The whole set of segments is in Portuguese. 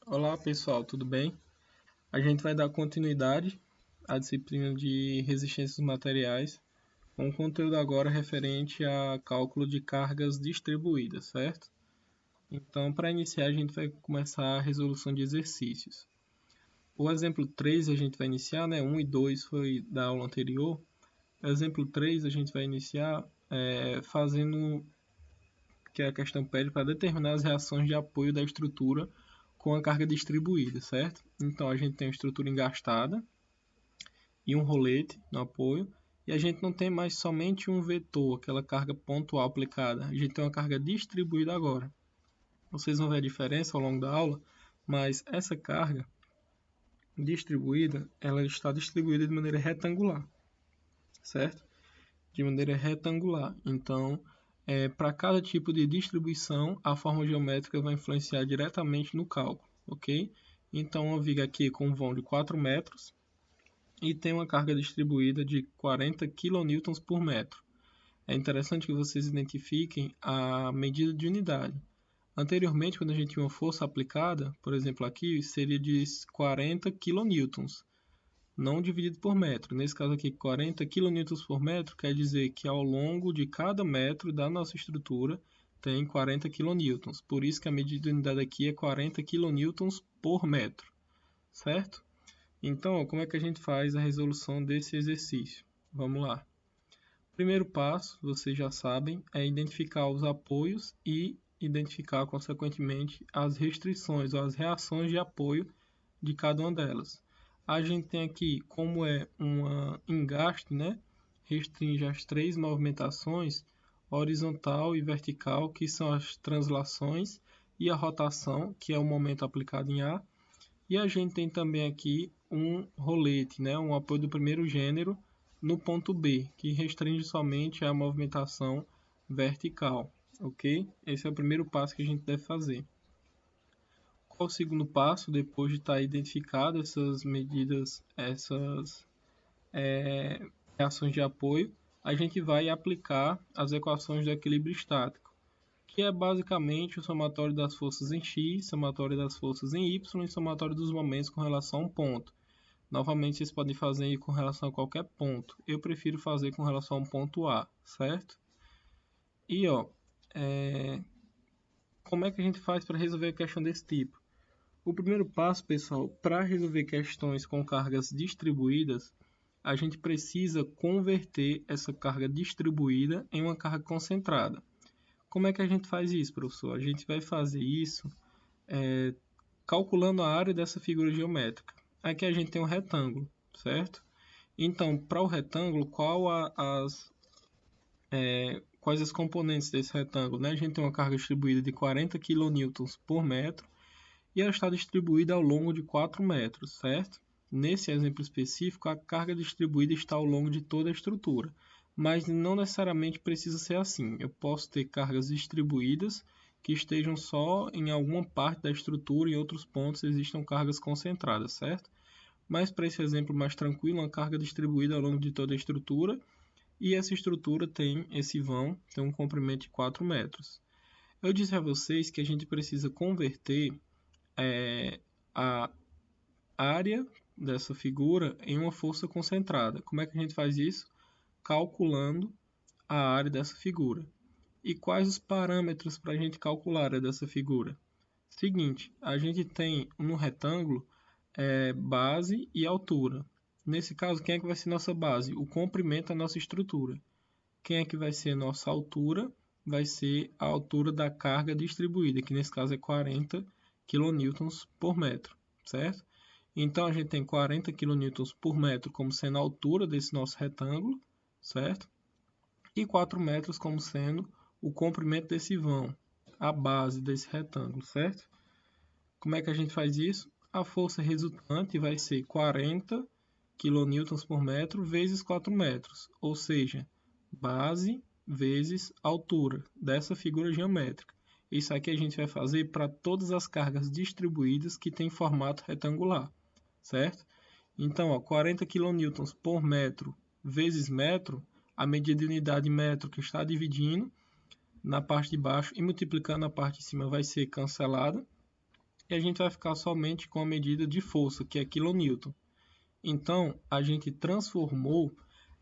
Olá pessoal, tudo bem? A gente vai dar continuidade à disciplina de resistência dos materiais, com conteúdo agora referente a cálculo de cargas distribuídas, certo? Então, para iniciar, a gente vai começar a resolução de exercícios. O exemplo 3 a gente vai iniciar, né? 1 e 2 foi da aula anterior. O exemplo 3 a gente vai iniciar fazendo que a questão pede para determinar as reações de apoio da estrutura com a carga distribuída, certo? Então, a gente tem uma estrutura engastada e um rolete no apoio, e a gente não tem mais somente um vetor, aquela carga pontual aplicada, a gente tem uma carga distribuída agora. Vocês vão ver a diferença ao longo da aula, mas essa carga distribuída, ela está distribuída de maneira retangular, certo? De maneira retangular. Então, para cada tipo de distribuição, a forma geométrica vai influenciar diretamente no cálculo, ok? Então, uma viga aqui com um vão de 4 metros e tem uma carga distribuída de 40 kN por metro. É interessante que vocês identifiquem a medida de unidade. Anteriormente, quando a gente tinha uma força aplicada, por exemplo aqui, seria de 40 kN, não dividido por metro. Nesse caso aqui, 40 kN por metro quer dizer que ao longo de cada metro da nossa estrutura tem 40 kN. Por isso que a medida de unidade aqui é 40 kN por metro, certo? Então, como é que a gente faz a resolução desse exercício? Vamos lá. Primeiro passo, vocês já sabem, é identificar os apoios e identificar, consequentemente, as restrições ou as reações de apoio de cada uma delas. A gente tem aqui, como é um engaste, né? Restringe as três movimentações, horizontal e vertical, que são as translações, e a rotação, que é o momento aplicado em A. E a gente tem também aqui um rolete, né? Um apoio do primeiro gênero no ponto B, que restringe somente a movimentação vertical, ok? Esse é o primeiro passo que a gente deve fazer. Qual o segundo passo, depois de estar identificado essas medidas, essas reações de apoio, a gente vai aplicar as equações do equilíbrio estático, que é basicamente o somatório das forças em x, somatório das forças em y e somatório dos momentos com relação a um ponto. Novamente, vocês podem fazer com relação a qualquer ponto. Eu prefiro fazer com relação a um ponto A, certo? E, como é que a gente faz para resolver a questão desse tipo? O primeiro passo, pessoal, para resolver questões com cargas distribuídas, a gente precisa converter essa carga distribuída em uma carga concentrada. Como é que a gente faz isso, professor? A gente vai fazer isso calculando a área dessa figura geométrica. Aqui a gente tem um retângulo, certo? Então, para o retângulo, quais as componentes desse retângulo? Né? A gente tem uma carga distribuída de 40 kN por metro e ela está distribuída ao longo de 4 metros, certo? Nesse exemplo específico, a carga distribuída está ao longo de toda a estrutura, mas não necessariamente precisa ser assim. Eu posso ter cargas distribuídas que estejam só em alguma parte da estrutura e em outros pontos existam cargas concentradas, certo? Mas para esse exemplo mais tranquilo, uma carga distribuída ao longo de toda a estrutura e essa estrutura tem esse vão, tem um comprimento de 4 metros. Eu disse a vocês que a gente precisa converter a área dessa figura em uma força concentrada. Como é que a gente faz isso? Calculando a área dessa figura. E quais os parâmetros para a gente calcular a área dessa figura? Seguinte, a gente tem no retângulo base e altura. Nesse caso, quem é que vai ser nossa base? O comprimento da nossa estrutura. Quem é que vai ser nossa altura? Vai ser a altura da carga distribuída, que nesse caso é 40 kN por metro, certo? Então, a gente tem 40 kN por metro como sendo a altura desse nosso retângulo, certo? E 4 metros como sendo o comprimento desse vão, a base desse retângulo, certo? Como é que a gente faz isso? A força resultante vai ser 40 kN por metro vezes 4 metros, ou seja, base vezes altura dessa figura geométrica. Isso aqui a gente vai fazer para todas as cargas distribuídas que têm formato retangular, certo? Então, 40 kN por metro vezes metro, a medida de unidade metro que está dividindo na parte de baixo e multiplicando a parte de cima vai ser cancelada. e a gente vai ficar somente com a medida de força, que é kN. Então, a gente transformou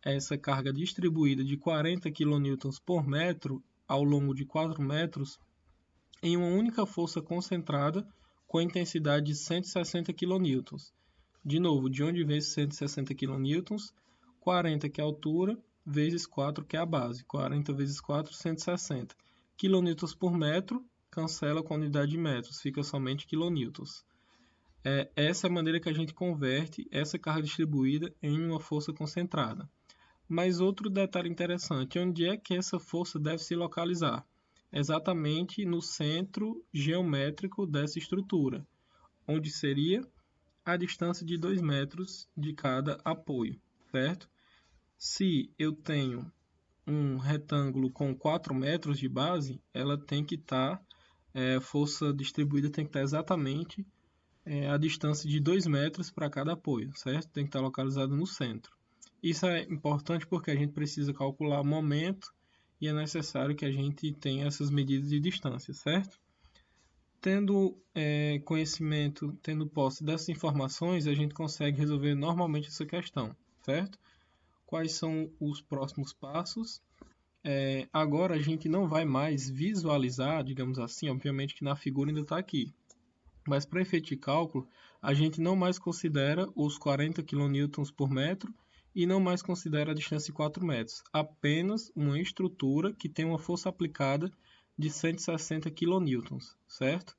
essa carga distribuída de 40 kN por metro ao longo de 4 metros em uma única força concentrada com a intensidade de 160 kN. De novo, de onde vem esses 160 kN? 40, que é a altura, vezes 4, que é a base. 40 vezes 4, 160. kN por metro, cancela com a unidade de metros, fica somente kilonewtons. Essa é a maneira que a gente converte essa carga distribuída em uma força concentrada. Mas outro detalhe interessante, onde é que essa força deve se localizar? Exatamente no centro geométrico dessa estrutura, onde seria a distância de 2 metros de cada apoio, certo? Se eu tenho um retângulo com 4 metros de base, ela tem que estar, a força distribuída tem que estar exatamente a distância de 2 metros para cada apoio, certo? Tem que estar localizado no centro. Isso é importante porque a gente precisa calcular o momento e é necessário que a gente tenha essas medidas de distância, certo? Tendo conhecimento, tendo posse dessas informações, a gente consegue resolver normalmente essa questão, certo? Quais são os próximos passos? Agora a gente não vai mais visualizar, digamos assim, obviamente que na figura ainda está aqui, mas para efeito de cálculo, a gente não mais considera os 40 kN por metro e não mais considera a distância de 4 metros, apenas uma estrutura que tem uma força aplicada de 160 kN, certo?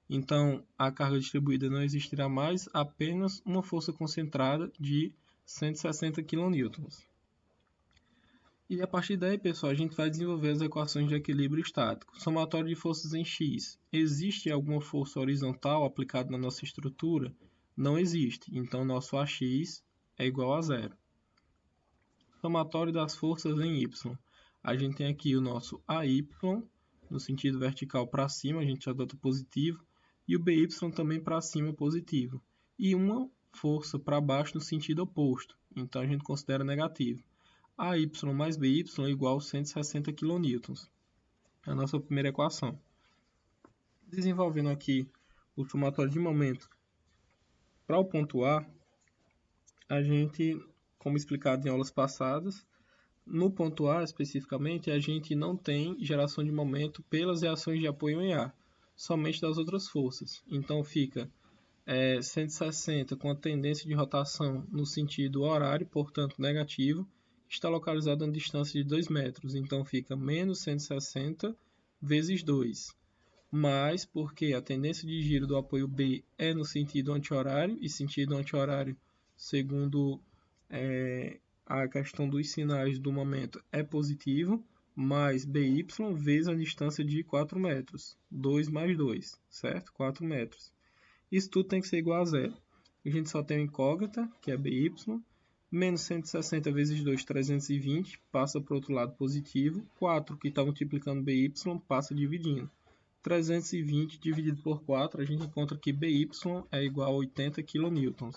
Então, a carga distribuída não existirá mais, apenas uma força concentrada de 160 kN. E a partir daí, pessoal, a gente vai desenvolver as equações de equilíbrio estático. Somatório de forças em X. Existe alguma força horizontal aplicada na nossa estrutura? Não existe. Então, nosso AX é igual a zero. Somatório das forças em Y. A gente tem aqui o nosso AY, no sentido vertical para cima, a gente adota positivo, e o BY também para cima positivo. E uma força para baixo no sentido oposto, então a gente considera negativo. AY mais BY é igual a 160 kN. É a nossa primeira equação. Desenvolvendo aqui o somatório de momento para o ponto A, a gente, como explicado em aulas passadas, no ponto A especificamente, a gente não tem geração de momento pelas reações de apoio em A, somente das outras forças. Então fica 160 com a tendência de rotação no sentido horário, portanto negativo, está localizado a uma distância de 2 metros, então fica menos 160 vezes 2, mais porque a tendência de giro do apoio B é no sentido anti-horário, e sentido anti-horário, segundo a questão dos sinais do momento, é positivo, mais BY vezes a distância de 4 metros, 2 mais 2, certo? 4 metros. Isso tudo tem que ser igual a zero. A gente só tem uma incógnita, que é BY, menos 160 vezes 2, 320, passa para o outro lado positivo. 4, que está multiplicando BY, passa dividindo. 320 dividido por 4, a gente encontra que BY é igual a 80 kN.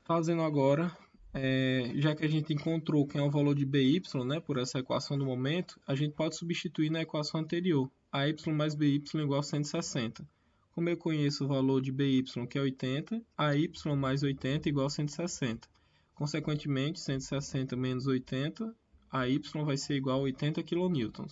Fazendo agora, já que a gente encontrou quem é o valor de BY, né, por essa equação do momento, a gente pode substituir na equação anterior. AY mais BY igual a 160. Como eu conheço o valor de BY, que é 80, AY mais 80 igual a 160. Consequentemente, 160 menos 80, AY vai ser igual a 80 kN.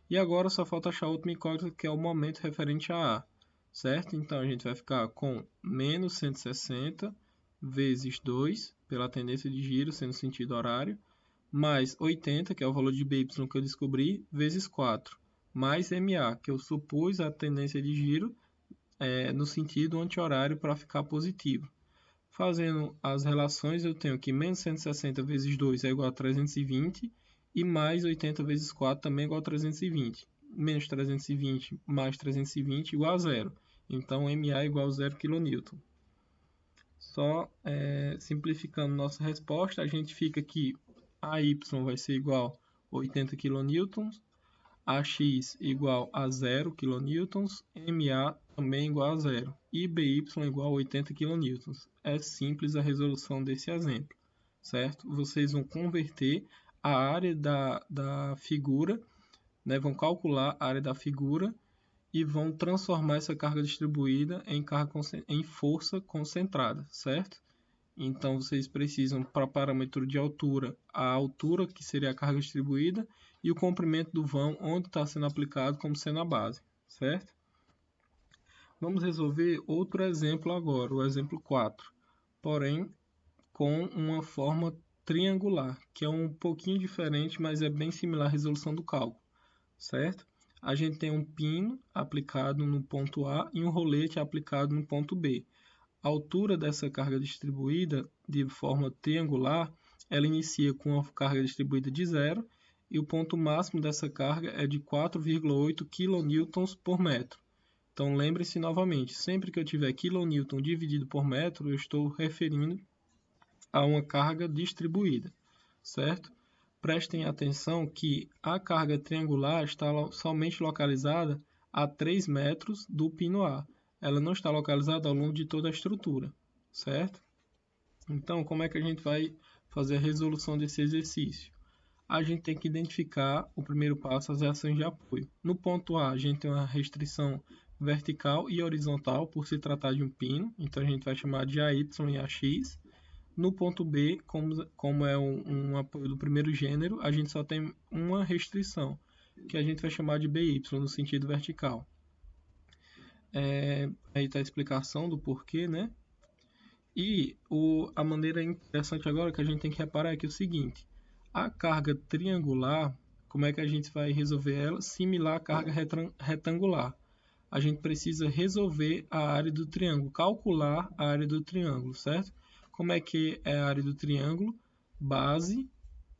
E agora só falta achar a última incógnita, que é o momento referente a A, certo? Então, a gente vai ficar com menos 160 vezes 2, pela tendência de giro, sendo sentido horário, mais 80, que é o valor de BY que eu descobri, vezes 4, mais MA, que eu supus a tendência de giro no sentido anti-horário para ficar positivo. Fazendo as relações, eu tenho que menos 160 vezes 2 é igual a 320 e mais 80 vezes 4 também é igual a 320. Menos 320 mais 320 igual a zero. Então, MA é igual a 0 kN. Só simplificando nossa resposta, a gente fica que AY vai ser igual a 80 kN, AX igual a 0 kN, MA também igual a 0 e BY igual a 80 kN. É simples a resolução desse exemplo, certo? Vocês vão converter a área da figura, né? Vão calcular a área da figura e vão transformar essa carga distribuída em força concentrada, certo? Então, vocês precisam, para parâmetro de altura, a altura, que seria a carga distribuída, e o comprimento do vão, onde está sendo aplicado, como sendo a base, certo? Vamos resolver outro exemplo agora, o exemplo 4, porém com uma forma triangular, que é um pouquinho diferente, mas é bem similar à resolução do cálculo, certo? A gente tem um pino aplicado no ponto A e um rolete aplicado no ponto B. A altura dessa carga distribuída de forma triangular, ela inicia com a carga distribuída de 0 e o ponto máximo dessa carga é de 4,8 kN por metro. Então lembre-se novamente, sempre que eu tiver kN dividido por metro, eu estou referindo a uma carga distribuída, certo? Prestem atenção que a carga triangular está somente localizada a 3 metros do pino A. Ela não está localizada ao longo de toda a estrutura, certo? Então, como é que a gente vai fazer a resolução desse exercício? A gente tem que identificar o primeiro passo, as reações de apoio. No ponto A, a gente tem uma restrição vertical e horizontal por se tratar de um pino, então a gente vai chamar de AY e AX. No ponto B, como é um apoio do primeiro gênero, a gente só tem uma restrição, que a gente vai chamar de BY, no sentido vertical. Aí está a explicação do porquê, né? E a maneira interessante agora que a gente tem que reparar é que é o seguinte, a carga triangular, como é que a gente vai resolver ela? Similar à carga retangular. A gente precisa resolver a área do triângulo, calcular a área do triângulo, certo? Como é que é a área do triângulo? Base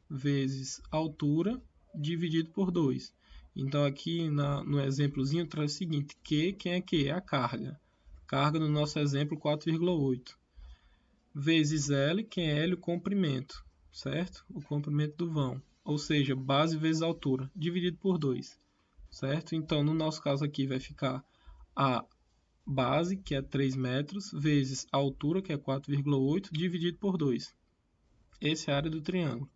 vezes altura dividido por 2. Então, aqui no exemplozinho traz o seguinte, quem é que? É a carga. Carga no nosso exemplo 4,8. Vezes L, quem é L? O comprimento, certo? O comprimento do vão. Ou seja, base vezes altura, dividido por 2, certo? Então, no nosso caso aqui vai ficar a base, que é 3 metros, vezes a altura, que é 4,8, dividido por 2. Essa é a área do triângulo.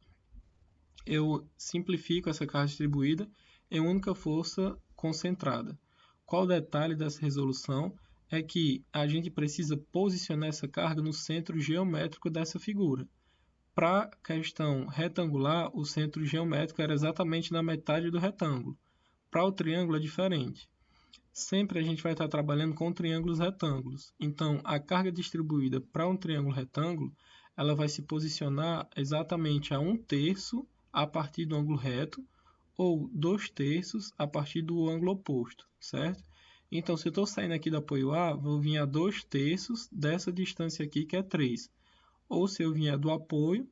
Eu simplifico essa carga distribuída em única força concentrada. Qual o detalhe dessa resolução? É que a gente precisa posicionar essa carga no centro geométrico dessa figura. Para a questão retangular, o centro geométrico era exatamente na metade do retângulo. Para o triângulo é diferente. Sempre a gente vai estar trabalhando com triângulos retângulos. Então, a carga distribuída para um triângulo retângulo, ela vai se posicionar exatamente a 1/3 a partir do ângulo reto ou 2/3 a partir do ângulo oposto, certo? Então, se eu estou saindo aqui do apoio A, vou vir a 2/3 dessa distância aqui, que é 3. Ou se eu vier do apoio,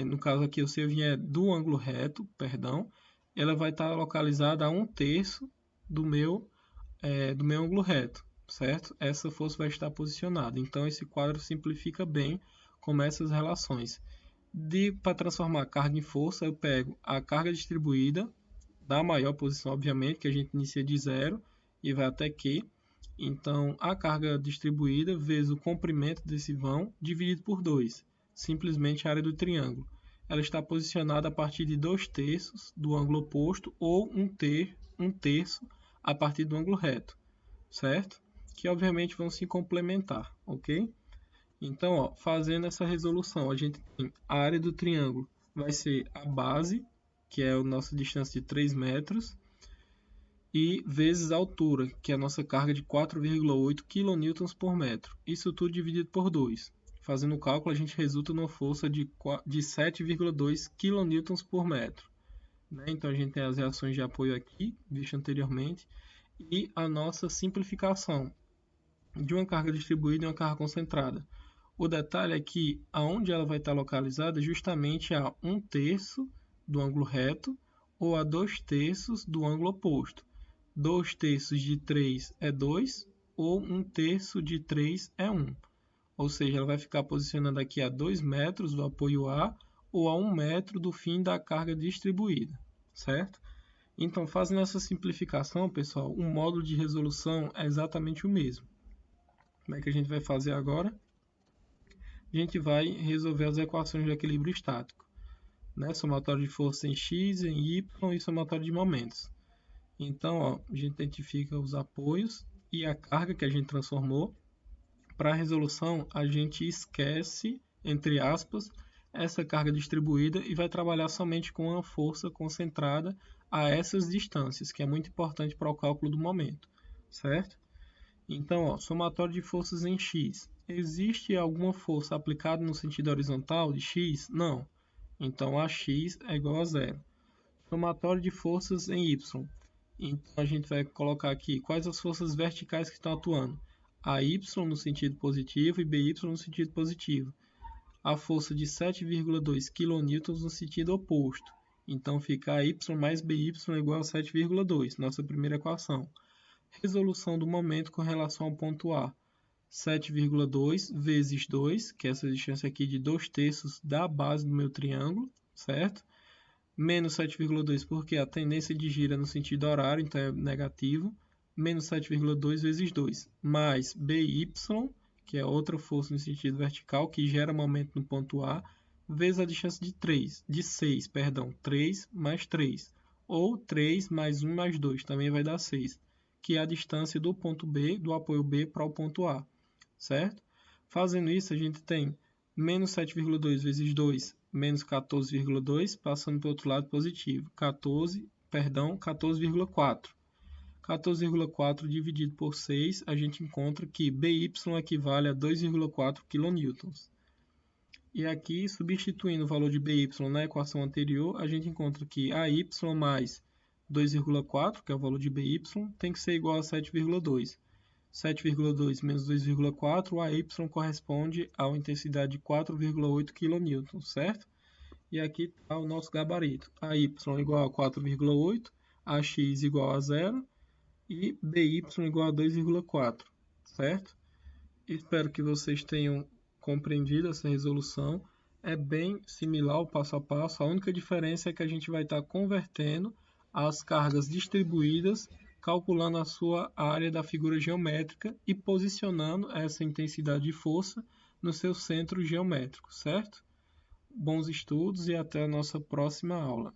no caso aqui, se eu vier do ângulo reto, perdão, ela vai estar localizada a 1/3 do meu ângulo reto, certo? Essa força vai estar posicionada. Então, esse quadro simplifica bem como essas relações. Para transformar carga em força, eu pego a carga distribuída da maior posição, obviamente, que a gente inicia de 0 e vai até Q. Então, a carga distribuída vezes o comprimento desse vão dividido por 2, simplesmente a área do triângulo. Ela está posicionada a partir de 2/3 do ângulo oposto ou 1/3 a partir do ângulo reto, certo? Que obviamente vão se complementar, ok? Então, ó, fazendo essa resolução, a gente tem a área do triângulo vai ser a base, que é a nossa distância de 3 metros, e vezes a altura, que é a nossa carga de 4,8 kN por metro. Isso tudo dividido por 2. Fazendo o cálculo, a gente resulta numa força de 7,2 kN por metro. Então, a gente tem as reações de apoio aqui, visto anteriormente, e a nossa simplificação de uma carga distribuída e uma carga concentrada. O detalhe é que aonde ela vai estar localizada é justamente a 1/3 do ângulo reto ou a 2/3 do ângulo oposto. 2/3 de 3 é 2 ou 1/3 de 3 é 1. Ou seja, ela vai ficar posicionada aqui a 2 metros do apoio A ou a 1 metro do fim da carga distribuída, certo? Então, fazendo essa simplificação, pessoal, o módulo de resolução é exatamente o mesmo. Como é que a gente vai fazer agora? A gente vai resolver as equações de equilíbrio estático, né? Somatório de força em x, em y e somatório de momentos. Então, ó, a gente identifica os apoios e a carga que a gente transformou. Para a resolução, a gente esquece, entre aspas, essa carga distribuída e vai trabalhar somente com uma força concentrada a essas distâncias, que é muito importante para o cálculo do momento, certo? Então, ó, somatório de forças em x. Existe alguma força aplicada no sentido horizontal de x? Não. Então, AX é igual a zero. Somatório de forças em y. Então, a gente vai colocar aqui quais as forças verticais que estão atuando. AY no sentido positivo e BY no sentido positivo. A força de 7,2 kN no sentido oposto. Então, fica AY mais BY igual a 7,2, nossa primeira equação. Resolução do momento com relação ao ponto A. 7,2 vezes 2, que é essa distância aqui de 2/3 da base do meu triângulo, certo? Menos 7,2 porque a tendência de giro é no sentido horário, então é negativo. Menos 7,2 vezes 2, mais BY, que é outra força no sentido vertical, que gera momento no ponto A, vezes a distância de 6, 3 mais 3. Ou 3 mais 1 mais 2, também vai dar 6, que é a distância do ponto B, do apoio B para o ponto A, certo? Fazendo isso, a gente tem menos 7,2 vezes 2, menos 14,2, passando para o outro lado positivo. 14,4. 14,4 dividido por 6, a gente encontra que BY equivale a 2,4 kN. E aqui, substituindo o valor de BY na equação anterior, a gente encontra que AY mais 2,4, que é o valor de BY, tem que ser igual a 7,2. 7,2 menos 2,4, AY corresponde a uma intensidade de 4,8 kN, certo? E aqui está o nosso gabarito. AY igual a 4,8, AX igual a 0 e BY igual a 2,4, certo? Espero que vocês tenham compreendido essa resolução. É bem similar ao passo a passo, a única diferença é que a gente vai estar convertendo as cargas distribuídas, calculando a sua área da figura geométrica e posicionando essa intensidade de força no seu centro geométrico, certo? Bons estudos e até a nossa próxima aula.